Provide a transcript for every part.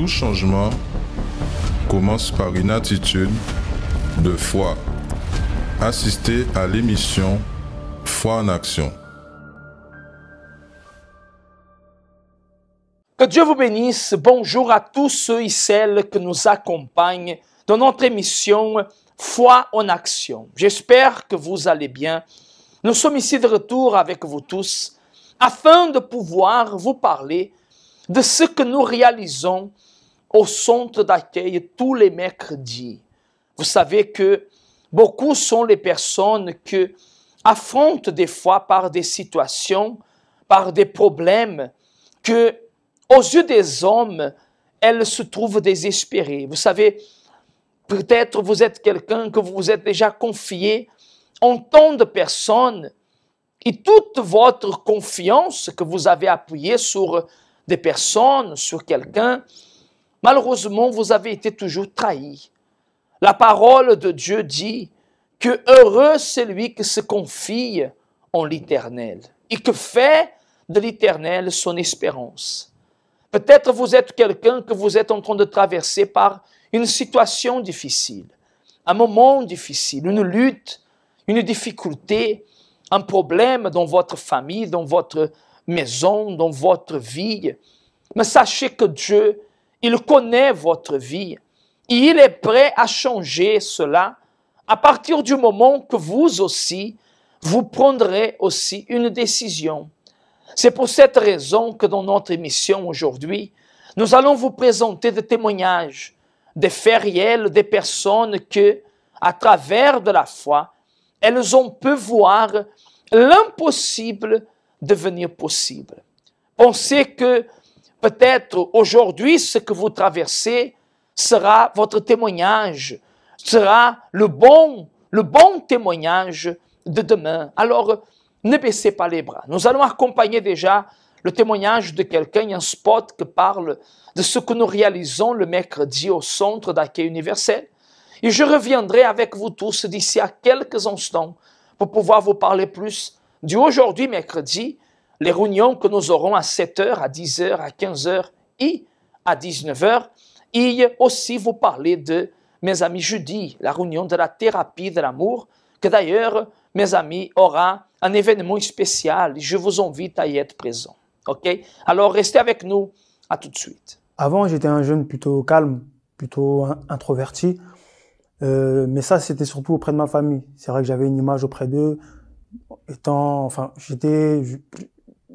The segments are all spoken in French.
Tout changement commence par une attitude de foi. Assistez à l'émission Foi en action. Que Dieu vous bénisse. Bonjour à tous ceux et celles qui nous accompagnent dans notre émission Foi en action. J'espère que vous allez bien. Nous sommes ici de retour avec vous tous afin de pouvoir vous parler de ce que nous réalisons au centre d'accueil tous les mercredis. Vous savez que beaucoup sont les personnes qui affrontent des fois par des situations, par des problèmes que, aux yeux des hommes, elles se trouvent désespérées. Vous savez, peut-être vous êtes quelqu'un que vous vous êtes déjà confié en tant de personnes et toute votre confiance que vous avez appuyée sur des personnes, sur quelqu'un, malheureusement, vous avez été toujours trahi. La parole de Dieu dit que heureux celui qui se confie en l'Éternel et que fait de l'Éternel son espérance. Peut-être vous êtes quelqu'un que vous êtes en train de traverser par une situation difficile, un moment difficile, une lutte, une difficulté, un problème dans votre famille, dans votre maison, dans votre vie. Mais sachez que Dieu, il connaît votre vie et il est prêt à changer cela à partir du moment que vous aussi, vous prendrez aussi une décision. C'est pour cette raison que dans notre émission aujourd'hui, nous allons vous présenter des témoignages, des faits réels, des personnes que, à travers de la foi, elles ont pu voir l'impossible devenir possible. Pensez que peut-être aujourd'hui, ce que vous traversez sera votre témoignage, sera le bon témoignage de demain. Alors, ne baissez pas les bras. Nous allons accompagner déjà le témoignage de quelqu'un, un spot qui parle de ce que nous réalisons le mercredi au Centre d'accueil universel. Et je reviendrai avec vous tous d'ici à quelques instants pour pouvoir vous parler plus du aujourd'hui mercredi, les réunions que nous aurons à 7h, à 10h, à 15h et à 19h. Et aussi vous parler de mes amis jeudi, la réunion de la thérapie de l'amour, que d'ailleurs, mes amis, aura un événement spécial. Je vous invite à y être présent. OK? Alors, restez avec nous. À tout de suite. Avant, j'étais un jeune plutôt calme, plutôt introverti. Mais ça, c'était surtout auprès de ma famille. C'est vrai que j'avais une image auprès d'eux.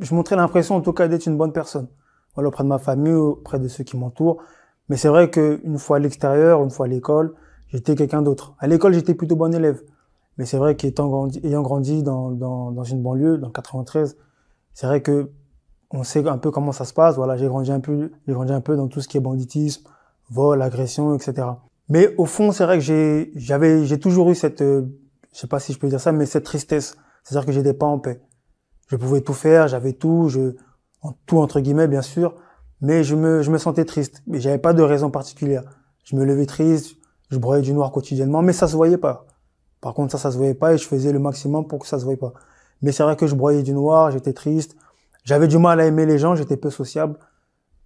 Je montrais l'impression, en tout cas, d'être une bonne personne. Voilà, auprès de ma famille, auprès de ceux qui m'entourent. Mais c'est vrai qu'une fois à l'extérieur, une fois à l'école, j'étais quelqu'un d'autre. À l'école, j'étais plutôt bon élève. Mais c'est vrai ayant grandi dans une banlieue, dans le 93, c'est vrai que on sait un peu comment ça se passe. Voilà, j'ai grandi un peu dans tout ce qui est banditisme, vol, agression, etc. Mais au fond, c'est vrai que j'ai toujours eu cette, je sais pas si je peux dire ça, mais cette tristesse. C'est-à-dire que j'étais pas en paix. Je pouvais tout faire, j'avais tout, tout entre guillemets, bien sûr, mais je me sentais triste. Mais j'avais pas de raison particulière. Je me levais triste, je broyais du noir quotidiennement, mais ça se voyait pas. Par contre, ça se voyait pas et je faisais le maximum pour que ça se voyait pas. Mais c'est vrai que je broyais du noir, j'étais triste. J'avais du mal à aimer les gens, j'étais peu sociable.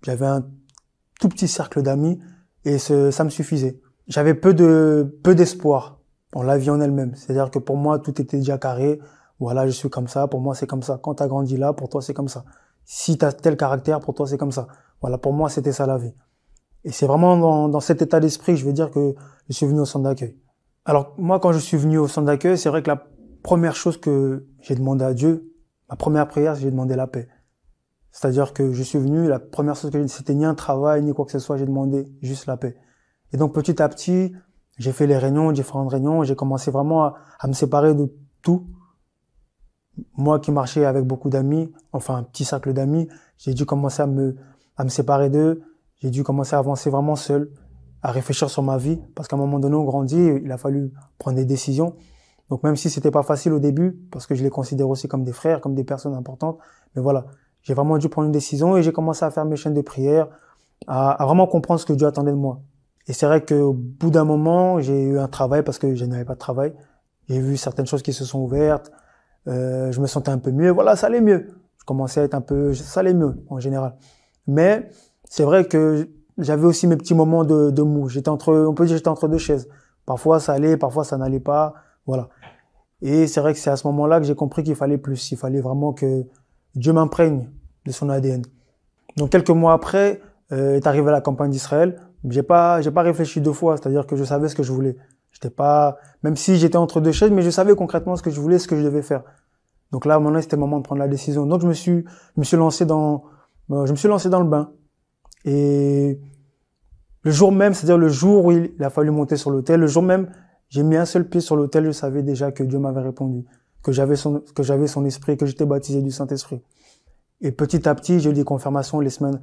J'avais un tout petit cercle d'amis et ça me suffisait. J'avais peu d'espoir en la vie en elle-même. C'est-à-dire que pour moi, tout était déjà carré. Voilà, je suis comme ça, pour moi, c'est comme ça. Quand t'as grandi là, pour toi, c'est comme ça. Si t'as tel caractère, pour toi, c'est comme ça. Voilà, pour moi, c'était ça la vie. Et c'est vraiment dans cet état d'esprit, je veux dire, que je suis venu au centre d'accueil. Alors, moi, quand je suis venu au centre d'accueil, c'est vrai que la première chose que j'ai demandé à Dieu, ma première prière, j'ai demandé la paix. C'est-à-dire que je suis venu, la première chose que j'ai dit, c'était ni un travail, ni quoi que ce soit, j'ai demandé juste la paix. Et donc, petit à petit, j'ai fait les réunions, différentes réunions, j'ai commencé vraiment à me séparer de tout. Moi qui marchais avec beaucoup d'amis, enfin un petit cercle d'amis, j'ai dû commencer à me séparer d'eux, j'ai dû commencer à avancer vraiment seul, à réfléchir sur ma vie, parce qu'à un moment donné, on grandit, il a fallu prendre des décisions. Donc même si c'était pas facile au début, parce que je les considère aussi comme des frères, comme des personnes importantes, mais voilà, j'ai vraiment dû prendre une décision et j'ai commencé à faire mes chaînes de prière, à vraiment comprendre ce que Dieu attendait de moi. Et c'est vrai qu'au bout d'un moment, j'ai eu un travail parce que je n'avais pas de travail. J'ai vu certaines choses qui se sont ouvertes, je me sentais un peu mieux, voilà, ça allait mieux. Je commençais à être ça allait mieux en général. Mais c'est vrai que j'avais aussi mes petits moments de mou. On peut dire que j'étais entre deux chaises. Parfois ça allait, parfois ça n'allait pas, voilà. Et c'est vrai que c'est à ce moment-là que j'ai compris qu'il fallait plus. Il fallait vraiment que Dieu m'imprègne de son ADN. Donc quelques mois après, est arrivée la campagne d'Israël. J'ai pas réfléchi deux fois, c'est-à-dire que je savais ce que je voulais. Même si j'étais entre deux chaises, mais je savais concrètement ce que je voulais, ce que je devais faire. Donc là, maintenant, c'était le moment de prendre la décision. Donc je me suis lancé dans le bain. Et le jour même, c'est-à-dire le jour où il a fallu monter sur l'autel, le jour même, j'ai mis un seul pied sur l'autel, je savais déjà que Dieu m'avait répondu, que j'avais son esprit, que j'étais baptisé du Saint-Esprit. Et petit à petit, j'ai eu des confirmations les semaines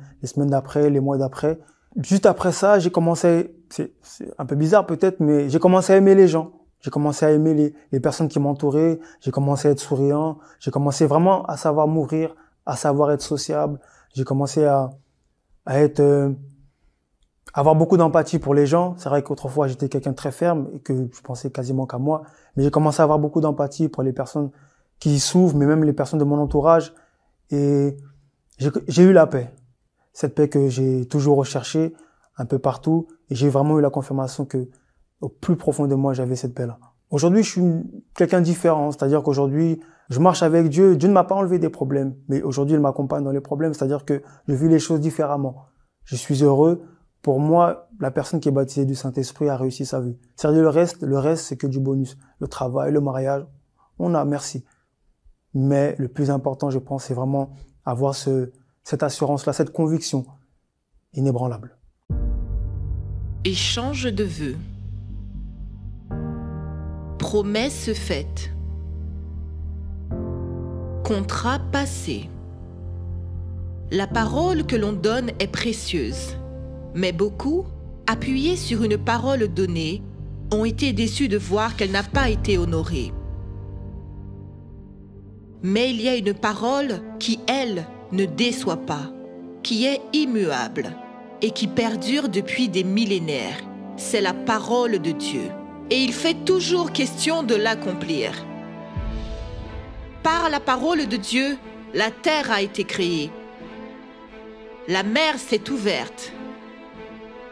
d'après, les mois d'après. Juste après ça, j'ai commencé, c'est un peu bizarre peut-être, mais j'ai commencé à aimer les gens. J'ai commencé à aimer les personnes qui m'entouraient. J'ai commencé à être souriant. J'ai commencé vraiment à savoir m'ouvrir, à savoir être sociable. J'ai commencé à avoir beaucoup d'empathie pour les gens. C'est vrai qu'autrefois, j'étais quelqu'un de très ferme et que je pensais quasiment qu'à moi. Mais j'ai commencé à avoir beaucoup d'empathie pour les personnes qui souffrent, mais même les personnes de mon entourage. Et j'ai eu la paix. Cette paix que j'ai toujours recherchée un peu partout. Et j'ai vraiment eu la confirmation que au plus profond de moi, j'avais cette paix-là. Aujourd'hui, je suis quelqu'un de différent. C'est-à-dire qu'aujourd'hui, je marche avec Dieu. Dieu ne m'a pas enlevé des problèmes. Mais aujourd'hui, il m'accompagne dans les problèmes. C'est-à-dire que je vis les choses différemment. Je suis heureux. Pour moi, la personne qui est baptisée du Saint-Esprit a réussi sa vie. C'est-à-dire le reste, c'est que du bonus. Le travail, le mariage, merci. Mais le plus important, je pense, c'est vraiment avoir cette assurance-là, cette conviction inébranlable. Échange de vœux. Promesse faite. Contrat passé. La parole que l'on donne est précieuse, mais beaucoup, appuyés sur une parole donnée, ont été déçus de voir qu'elle n'a pas été honorée. Mais il y a une parole qui, elle, ne déçoit pas, qui est immuable et qui perdure depuis des millénaires. C'est la parole de Dieu. Et il fait toujours question de l'accomplir. Par la parole de Dieu, la terre a été créée. La mer s'est ouverte.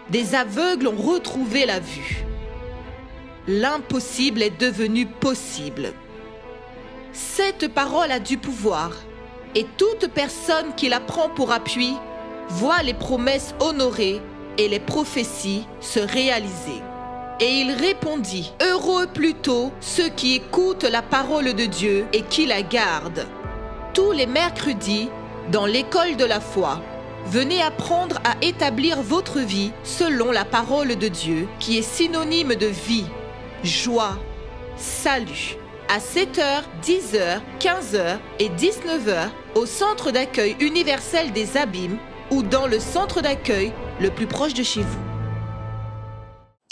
Des aveugles ont retrouvé la vue. L'impossible est devenu possible. Cette parole a du pouvoir, et toute personne qui la prend pour appui voit les promesses honorées et les prophéties se réaliser. Et il répondit, « Heureux plutôt ceux qui écoutent la parole de Dieu et qui la gardent. » Tous les mercredis, dans l'école de la foi, venez apprendre à établir votre vie selon la parole de Dieu, qui est synonyme de vie, joie, salut. À 7h, 10h, 15h et 19h au centre d'accueil universel des Abîmes ou dans le centre d'accueil le plus proche de chez vous.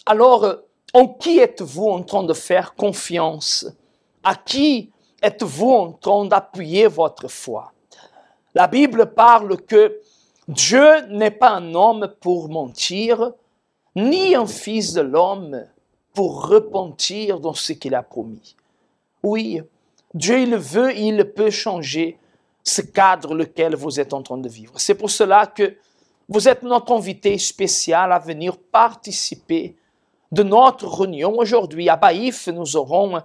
Alors, en qui êtes-vous en train de faire confiance? À qui êtes-vous en train d'appuyer votre foi? La Bible parle que Dieu n'est pas un homme pour mentir, ni un fils de l'homme pour repentir dans ce qu'il a promis. Oui, Dieu il veut, il peut changer ce cadre lequel vous êtes en train de vivre. C'est pour cela que vous êtes notre invité spécial à venir participer de notre réunion. Aujourd'hui, à Baïf, nous aurons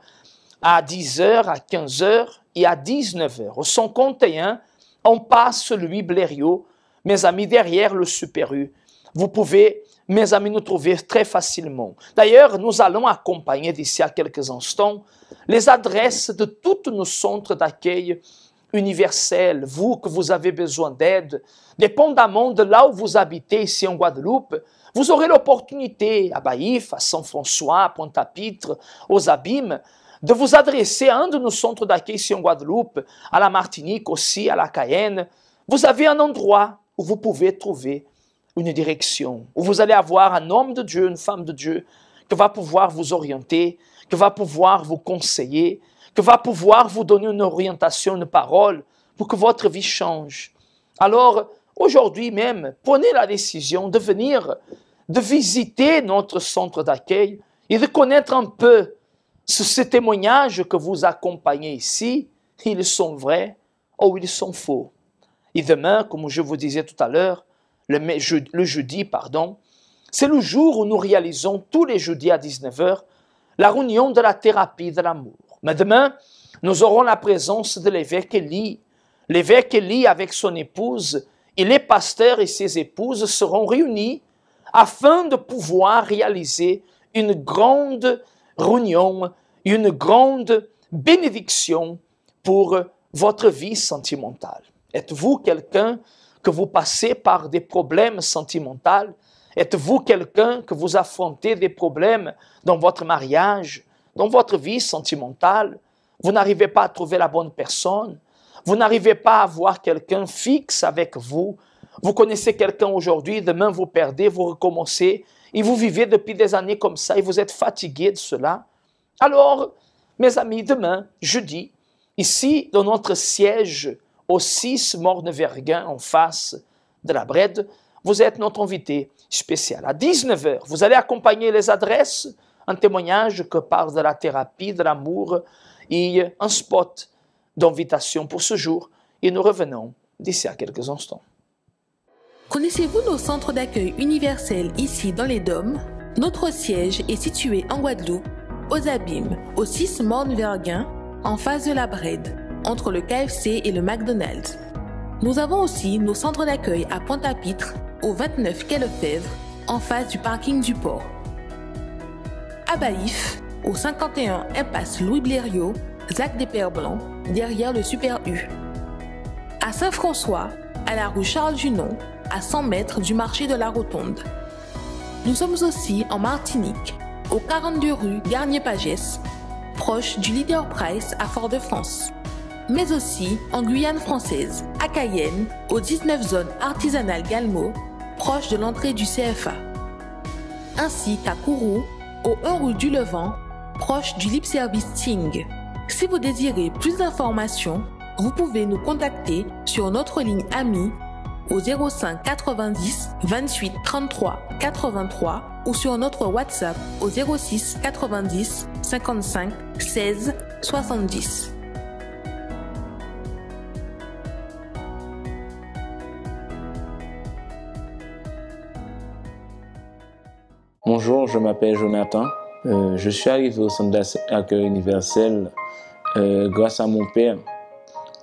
à 10h, à 15h et à 19h. Au 151, on passe Louis Blériot, mes amis, derrière le Super U. Vous pouvez, mes amis, nous trouver très facilement. D'ailleurs, nous allons accompagner d'ici à quelques instants les adresses de tous nos centres d'accueil universels. Vous, que vous avez besoin d'aide, dépendamment de là où vous habitez ici en Guadeloupe, vous aurez l'opportunité à Baïf, à Saint-François, à Pointe-à-Pitre, aux Abîmes, de vous adresser à un de nos centres d'accueil ici en Guadeloupe, à la Martinique aussi, à la Cayenne. Vous avez un endroit où vous pouvez trouver une direction, où vous allez avoir un homme de Dieu, une femme de Dieu, qui va pouvoir vous orienter, qui va pouvoir vous conseiller, qui va pouvoir vous donner une orientation, une parole, pour que votre vie change. Alors, aujourd'hui même, prenez la décision de venir, de visiter notre centre d'accueil et de connaître un peu ces témoignages que vous accompagnez ici. Ils sont vrais ou ils sont faux. Et demain, comme je vous disais tout à l'heure, le jeudi, c'est le jour où nous réalisons tous les jeudis à 19 h la réunion de la thérapie de l'amour. Mais demain, nous aurons la présence de l'évêque Élie. L'évêque Élie avec son épouse et les pasteurs et ses épouses seront réunis afin de pouvoir réaliser une grande réunion, une grande bénédiction pour votre vie sentimentale. Êtes-vous quelqu'un que vous passez par des problèmes sentimentaux? Êtes-vous quelqu'un que vous affrontez des problèmes dans votre mariage, dans votre vie sentimentale? Vous n'arrivez pas à trouver la bonne personne? Vous n'arrivez pas à avoir quelqu'un fixe avec vous? Vous connaissez quelqu'un aujourd'hui, demain vous perdez, vous recommencez, et vous vivez depuis des années comme ça, et vous êtes fatigué de cela. Alors, mes amis, demain, jeudi, ici, dans notre siège au 6 Morne-Verguin, en face de la Brède, vous êtes notre invité spécial. À 19 h, vous allez accompagner les adresses, un témoignage que parle de la thérapie, de l'amour, et un spot d'invitation pour ce jour. Et nous revenons d'ici à quelques instants. Connaissez-vous nos centres d'accueil universels ici dans les Dômes? Notre siège est situé en Guadeloupe, aux Abîmes, au 6 Morne-Verguin, en face de la Brède, entre le KFC et le McDonald's. Nous avons aussi nos centres d'accueil à Pointe-à-Pitre, au 29 quai Lefebvre, en face du parking du port. À Baïf, au 51 impasse Louis Blériot, Zac des Pères Blancs, derrière le Super U. À Saint-François, à la rue Charles Junon, à 100 mètres du marché de la Rotonde. Nous sommes aussi en Martinique, au 42 rue Garnier-Pagès, proche du Leader Price à Fort-de-France. Mais aussi en Guyane française, à Cayenne, au 19 zone artisanale Galmo, proche de l'entrée du CFA. Ainsi qu'à Kourou, au 1 rue du Levant, proche du Lip Service Ting. Si vous désirez plus d'informations, vous pouvez nous contacter sur notre ligne amie au 05 90 28 33 83 ou sur notre WhatsApp au 06 90 55 16 70. Bonjour, je m'appelle Jonathan. Je suis arrivé au centre d'accueil universel grâce à mon père.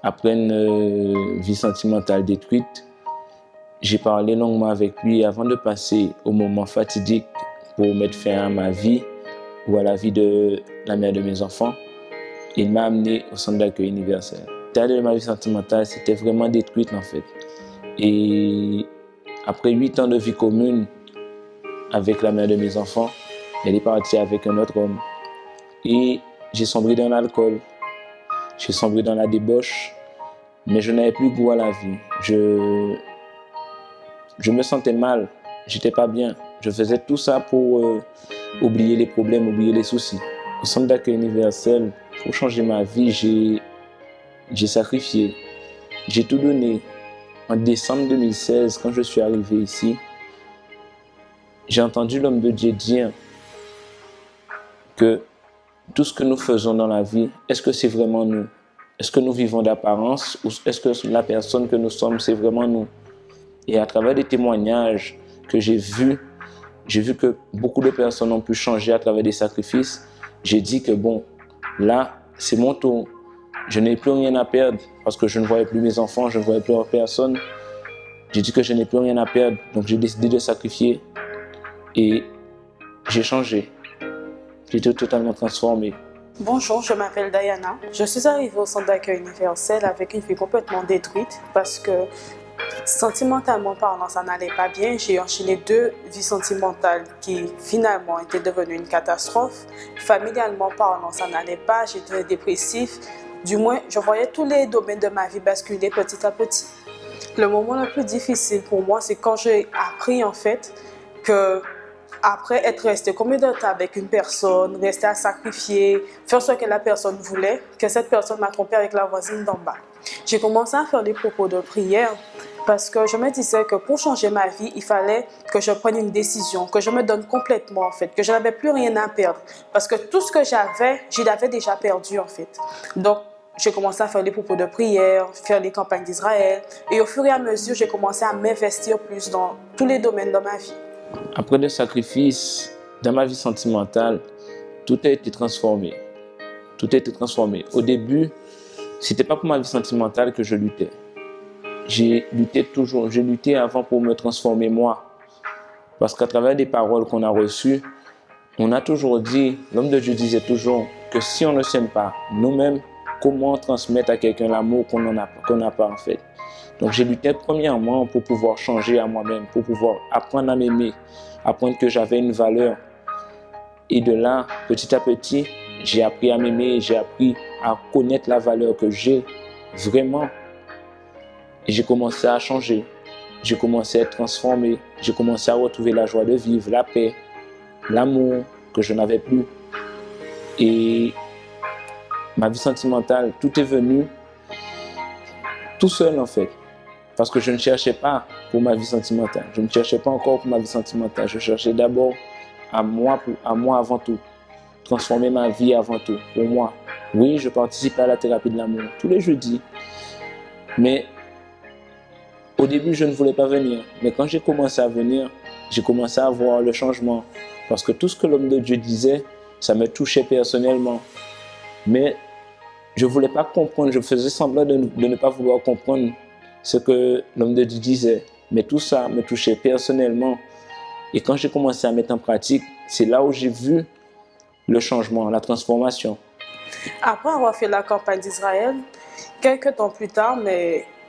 Après une vie sentimentale détruite, j'ai parlé longuement avec lui avant de passer au moment fatidique pour mettre fin à ma vie ou à la vie de la mère de mes enfants. Il m'a amené au centre d'accueil universel. L'état de ma vie sentimentale, c'était vraiment détruite en fait. Et après 8 ans de vie commune avec la mère de mes enfants, elle est partie avec un autre homme. Et j'ai sombré dans l'alcool, j'ai sombré dans la débauche, mais je n'avais plus goût à la vie. Je me sentais mal, j'étais pas bien. Je faisais tout ça pour oublier les problèmes, oublier les soucis. Au centre d'accueil universel, pour changer ma vie, j'ai sacrifié, j'ai tout donné. En décembre 2016, quand je suis arrivé ici, j'ai entendu l'homme de Dieu dire que tout ce que nous faisons dans la vie, est-ce que c'est vraiment nous? Est-ce que nous vivons d'apparence ou est-ce que la personne que nous sommes, c'est vraiment nous? Et à travers des témoignages que j'ai vus que beaucoup de personnes ont pu changer à travers des sacrifices. J'ai dit que bon, là, c'est mon tour. Je n'ai plus rien à perdre parce que je ne voyais plus mes enfants, je ne voyais plus personne. J'ai dit que je n'ai plus rien à perdre, donc j'ai décidé de sacrifier. Et j'ai changé. J'étais totalement transformé. Bonjour, je m'appelle Diana. Je suis arrivée au centre d'accueil universel avec une vie complètement détruite parce que sentimentalement parlant, ça n'allait pas bien. J'ai enchaîné 2 vies sentimentales qui finalement étaient devenues une catastrophe. Familialement parlant, ça n'allait pas. J'étais dépressif. Du moins, je voyais tous les domaines de ma vie basculer petit à petit. Le moment le plus difficile pour moi, c'est quand j'ai appris en fait que après être resté combien de temps avec une personne, rester à sacrifier, faire ce que la personne voulait, que cette personne m'a trompé avec la voisine d'en bas. J'ai commencé à faire des propos de prière parce que je me disais que pour changer ma vie, il fallait que je prenne une décision, que je me donne complètement en fait, que je n'avais plus rien à perdre. Parce que tout ce que j'avais, je l'avais déjà perdu en fait. Donc, j'ai commencé à faire les propos de prière, faire les campagnes d'Israël. Et au fur et à mesure, j'ai commencé à m'investir plus dans tous les domaines de ma vie. Après le sacrifice, dans ma vie sentimentale, tout a été transformé. Tout a été transformé. Au début, ce n'était pas pour ma vie sentimentale que je luttais. J'ai lutté toujours. J'ai lutté avant pour me transformer moi. Parce qu'à travers des paroles qu'on a reçues, on a toujours dit, l'homme de Dieu disait toujours que si on ne s'aime pas nous-mêmes, comment transmettre à quelqu'un l'amour qu'on n'a pas en fait. Donc j'ai lutté premièrement pour pouvoir changer à moi-même, pour pouvoir apprendre à m'aimer, apprendre que j'avais une valeur. Et de là, petit à petit, j'ai appris à m'aimer, j'ai appris à connaître la valeur que j'ai vraiment. Et j'ai commencé à changer, j'ai commencé à être transformé, j'ai commencé à retrouver la joie de vivre, la paix, l'amour que je n'avais plus. Et ma vie sentimentale, tout est venu tout seul en fait. Parce que je ne cherchais pas pour ma vie sentimentale. Je ne cherchais pas encore pour ma vie sentimentale. Je cherchais d'abord à moi avant tout. Transformer ma vie avant tout, pour moi. Oui, je participais à la thérapie de l'amour tous les jeudis. Mais au début, je ne voulais pas venir. Mais quand j'ai commencé à venir, j'ai commencé à voir le changement. Parce que tout ce que l'homme de Dieu disait, ça me touchait personnellement. Mais je ne voulais pas comprendre. Je faisais semblant de ne pas vouloir comprendre ce que l'homme de Dieu disait. Mais tout ça me touchait personnellement. Et quand j'ai commencé à mettre en pratique, c'est là où j'ai vu le changement, la transformation. Après avoir fait la campagne d'Israël, quelques temps plus tard,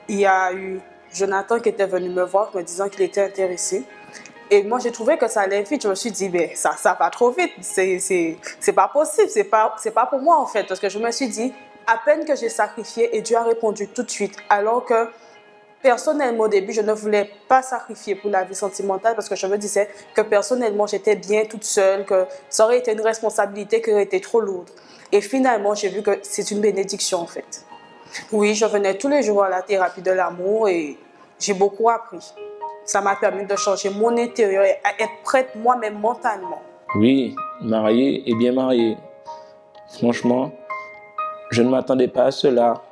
il y a eu Jonathan qui était venu me voir me disant qu'il était intéressé. Et moi, j'ai trouvé que ça allait vite. Je me suis dit, ben, ça va trop vite. C'est pas possible. C'est pas pour moi, en fait. Parce que je me suis dit, à peine que j'ai sacrifié, et Dieu a répondu tout de suite. Alors que, personnellement, au début, je ne voulais pas sacrifier pour la vie sentimentale parce que je me disais que, personnellement, j'étais bien toute seule, que ça aurait été une responsabilité qui aurait été trop lourde. Et finalement, j'ai vu que c'est une bénédiction, en fait. Oui, je venais tous les jours à la thérapie de l'amour et j'ai beaucoup appris. Ça m'a permis de changer mon intérieur et à être prête moi-même mentalement. Oui, mariée et bien mariée. Franchement, je ne m'attendais pas à cela.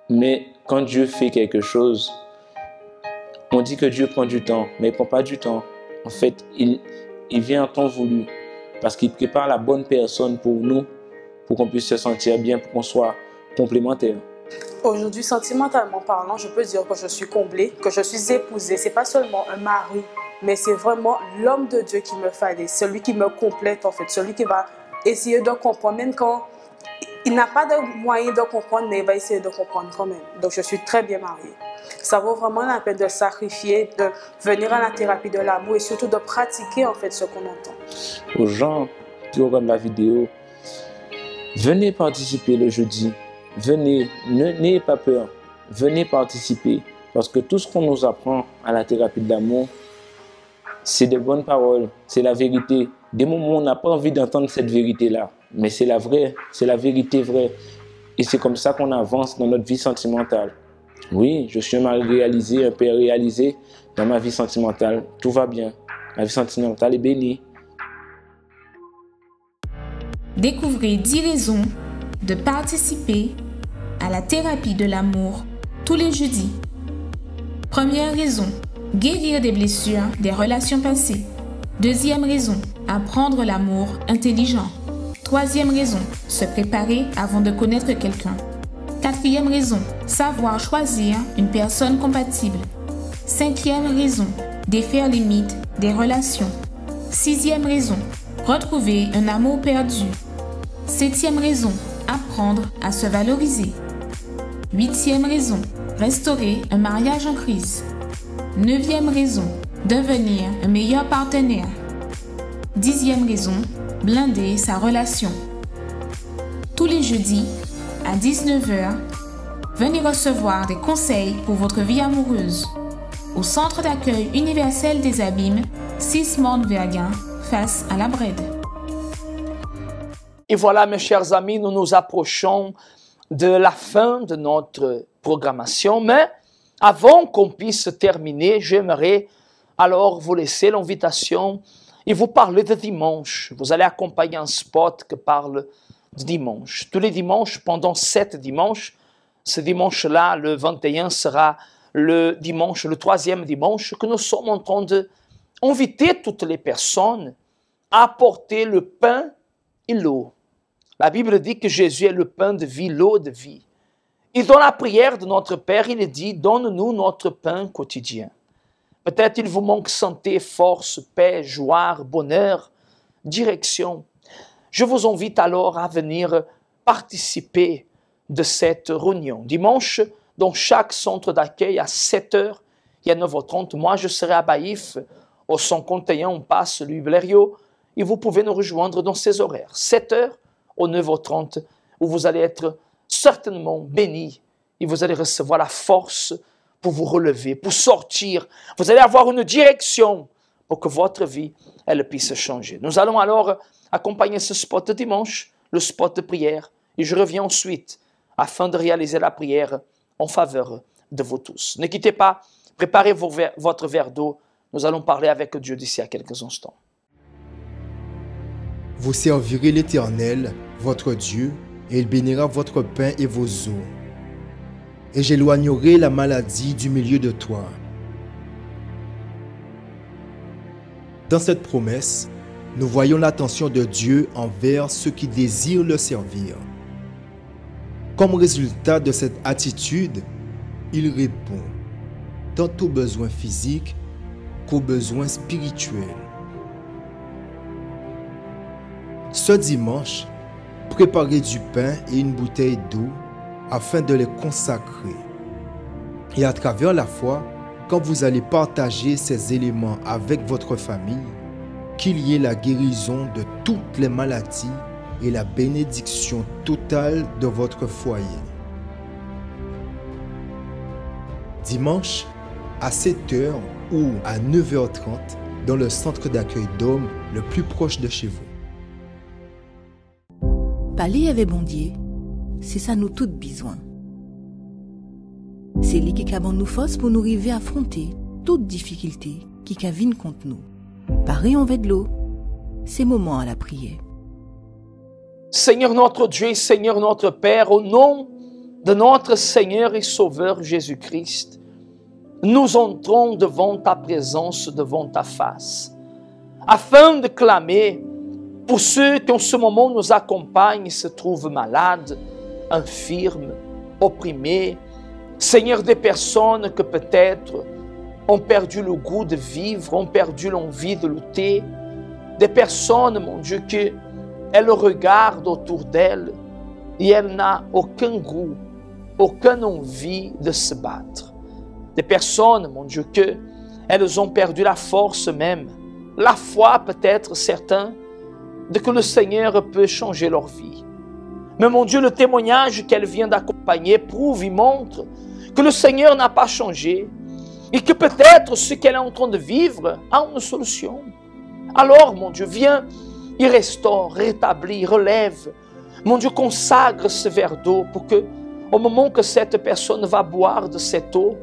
Mais quand Dieu fait quelque chose, on dit que Dieu prend du temps, mais il ne prend pas du temps. En fait, il vient en temps voulu parce qu'il prépare la bonne personne pour nous, pour qu'on puisse se sentir bien, pour qu'on soit complémentaires. Aujourd'hui, sentimentalement parlant, je peux dire que je suis comblée, que je suis épousée. Ce n'est pas seulement un mari, mais c'est vraiment l'homme de Dieu qui me fallait, celui qui me complète en fait, celui qui va essayer de comprendre, même quand il n'a pas de moyen de comprendre, mais il va essayer de comprendre quand même. Donc je suis très bien mariée. Ça vaut vraiment la peine de sacrifier, de venir à la thérapie de l'amour et surtout de pratiquer en fait ce qu'on entend. Aux gens qui regardent la vidéo, venez participer le jeudi. Venez, n'ayez pas peur, venez participer parce que tout ce qu'on nous apprend à la thérapie de l'amour, c'est des bonnes paroles, c'est la vérité. Des moments où on n'a pas envie d'entendre cette vérité-là, mais c'est la vraie, c'est la vérité vraie. Et c'est comme ça qu'on avance dans notre vie sentimentale. Oui, je suis un mari réalisé, un père réalisé dans ma vie sentimentale. Tout va bien, ma vie sentimentale est bénie. Découvrez 10 raisons de participer à la thérapie de l'amour tous les jeudis. Première raison, guérir des blessures des relations passées. Deuxième raison, apprendre l'amour intelligent. Troisième raison, se préparer avant de connaître quelqu'un. Quatrième raison, savoir choisir une personne compatible. Cinquième raison, défaire les mythes des relations. Sixième raison, retrouver un amour perdu. Septième raison, apprendre à se valoriser. Huitième raison, restaurer un mariage en crise. Neuvième raison, devenir un meilleur partenaire. Dixième raison, blinder sa relation. Tous les jeudis, à 19h, venez recevoir des conseils pour votre vie amoureuse au Centre d'accueil universel des Abîmes, 6 Mont-Vergin, face à la Brède. Et voilà, mes chers amis, nous nous approchons de la fin de notre programmation, mais avant qu'on puisse terminer, j'aimerais alors vous laisser l'invitation et vous parler de dimanche. Vous allez accompagner un spot qui parle de dimanche. Tous les dimanches, pendant 7 dimanches, Ce dimanche-là, le 21, sera le dimanche, le troisième dimanche, que nous sommes en train d'inviter toutes les personnes à apporter le pain et l'eau. La Bible dit que Jésus est le pain de vie, l'eau de vie. Et dans la prière de notre Père, il dit, donne-nous notre pain quotidien. Peut-être il vous manque santé, force, paix, joie, bonheur, direction. Je vous invite alors à venir participer de cette réunion. Dimanche, dans chaque centre d'accueil, à 7h et à 9h30, moi je serai à Baïf, au 151, on passe Louis Blériot, et vous pouvez nous rejoindre dans ces horaires. 7h au 9h30, où vous allez être certainement bénis et vous allez recevoir la force pour vous relever, pour sortir. Vous allez avoir une direction pour que votre vie, elle puisse changer. Nous allons alors accompagner ce spot de dimanche, le spot de prière, et je reviens ensuite afin de réaliser la prière en faveur de vous tous. Ne quittez pas, préparez votre verre d'eau. Nous allons parler avec Dieu d'ici à quelques instants. Vous servirez l'Éternel, votre Dieu, et il bénira votre pain et vos eaux. Et j'éloignerai la maladie du milieu de toi. Dans cette promesse, nous voyons l'attention de Dieu envers ceux qui désirent le servir. Comme résultat de cette attitude, il répond tant aux besoins physiques qu'aux besoins spirituels. Ce dimanche, préparez du pain et une bouteille d'eau afin de les consacrer. Et à travers la foi, quand vous allez partager ces éléments avec votre famille, qu'il y ait la guérison de toutes les maladies et la bénédiction totale de votre foyer. Dimanche, à 7h ou à 9h30, dans le centre d'accueil d'hommes le plus proche de chez vous. Parler avec bon Dieu, c'est ça nous toutes besoin. C'est lui qui a nous force pour nous arriver à affronter toute difficulté qui viennent contre nous. Pareil en de l'eau, c'est moment à la prière. Seigneur notre Dieu, Seigneur notre Père, au nom de notre Seigneur et Sauveur Jésus-Christ, nous entrons devant ta présence, devant ta face, afin de clamer pour ceux qui en ce moment nous accompagnent et se trouvent malades, infirmes, opprimés. Seigneur, des personnes que peut-être ont perdu le goût de vivre, ont perdu l'envie de lutter. Des personnes, mon Dieu, qu'elles regardent autour d'elles et elles n'ont aucun goût, aucune envie de se battre. Des personnes, mon Dieu, qu'elles ont perdu la force même, la foi peut-être, certains, de que le Seigneur peut changer leur vie. Mais mon Dieu, le témoignage qu'elle vient d'accompagner prouve, il montre que le Seigneur n'a pas changé et que peut-être ce qu'elle est en train de vivre a une solution. Alors, mon Dieu, viens, il restaure, rétablit, relève. Mon Dieu, consacre ce verre d'eau pour que, au moment que cette personne va boire de cette eau,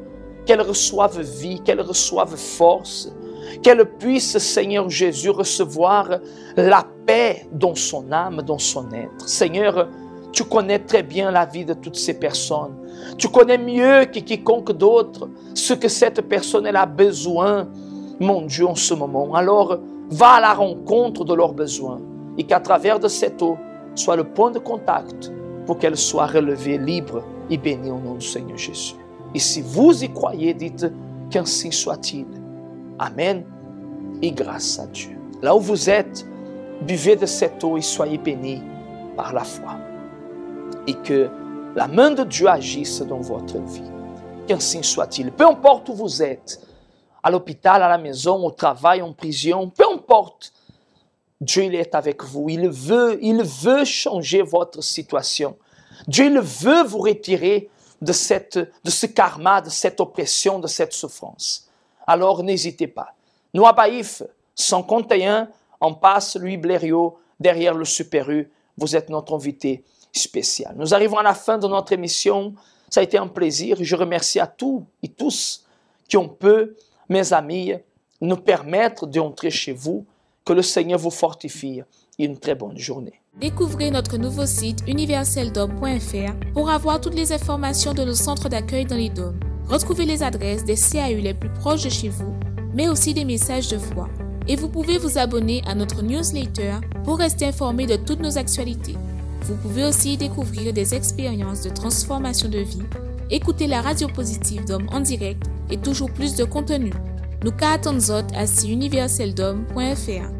qu'elle reçoive vie, qu'elle reçoive force, qu'elle puisse, Seigneur Jésus, recevoir la paix dans son âme, dans son être. Seigneur, tu connais très bien la vie de toutes ces personnes. Tu connais mieux que quiconque d'autre ce que cette personne elle a besoin, mon Dieu, en ce moment. Alors, va à la rencontre de leurs besoins et qu'à travers de cette eau soit le point de contact pour qu'elle soit relevée, libre et bénie au nom du Seigneur Jésus. Et si vous y croyez, dites qu'ainsi soit-il. Amen et grâce à Dieu. Là où vous êtes, buvez de cette eau et soyez bénis par la foi. Et que la main de Dieu agisse dans votre vie. Qu'ainsi soit-il. Peu importe où vous êtes, à l'hôpital, à la maison, au travail, en prison, peu importe, Dieu il est avec vous. Il veut changer votre situation. Dieu il veut vous retirer de ce karma, de cette oppression, de cette souffrance. Alors n'hésitez pas. Nous à Baïf, 151, on passe Louis Blériot, derrière le Super U. Vous êtes notre invité spécial. Nous arrivons à la fin de notre émission. Ça a été un plaisir. Je remercie à tous et tous qui ont pu, mes amis, nous permettre d'entrer chez vous, Que le Seigneur vous fortifie et une très bonne journée. Découvrez notre nouveau site universeldom.fr pour avoir toutes les informations de nos centres d'accueil dans les dômes. Retrouvez les adresses des CAU les plus proches de chez vous, mais aussi des messages de foi. Et vous pouvez vous abonner à notre newsletter pour rester informé de toutes nos actualités. Vous pouvez aussi découvrir des expériences de transformation de vie, écouter la radio positive d'Homme en direct et toujours plus de contenu. Nous attendons à universeldom.fr.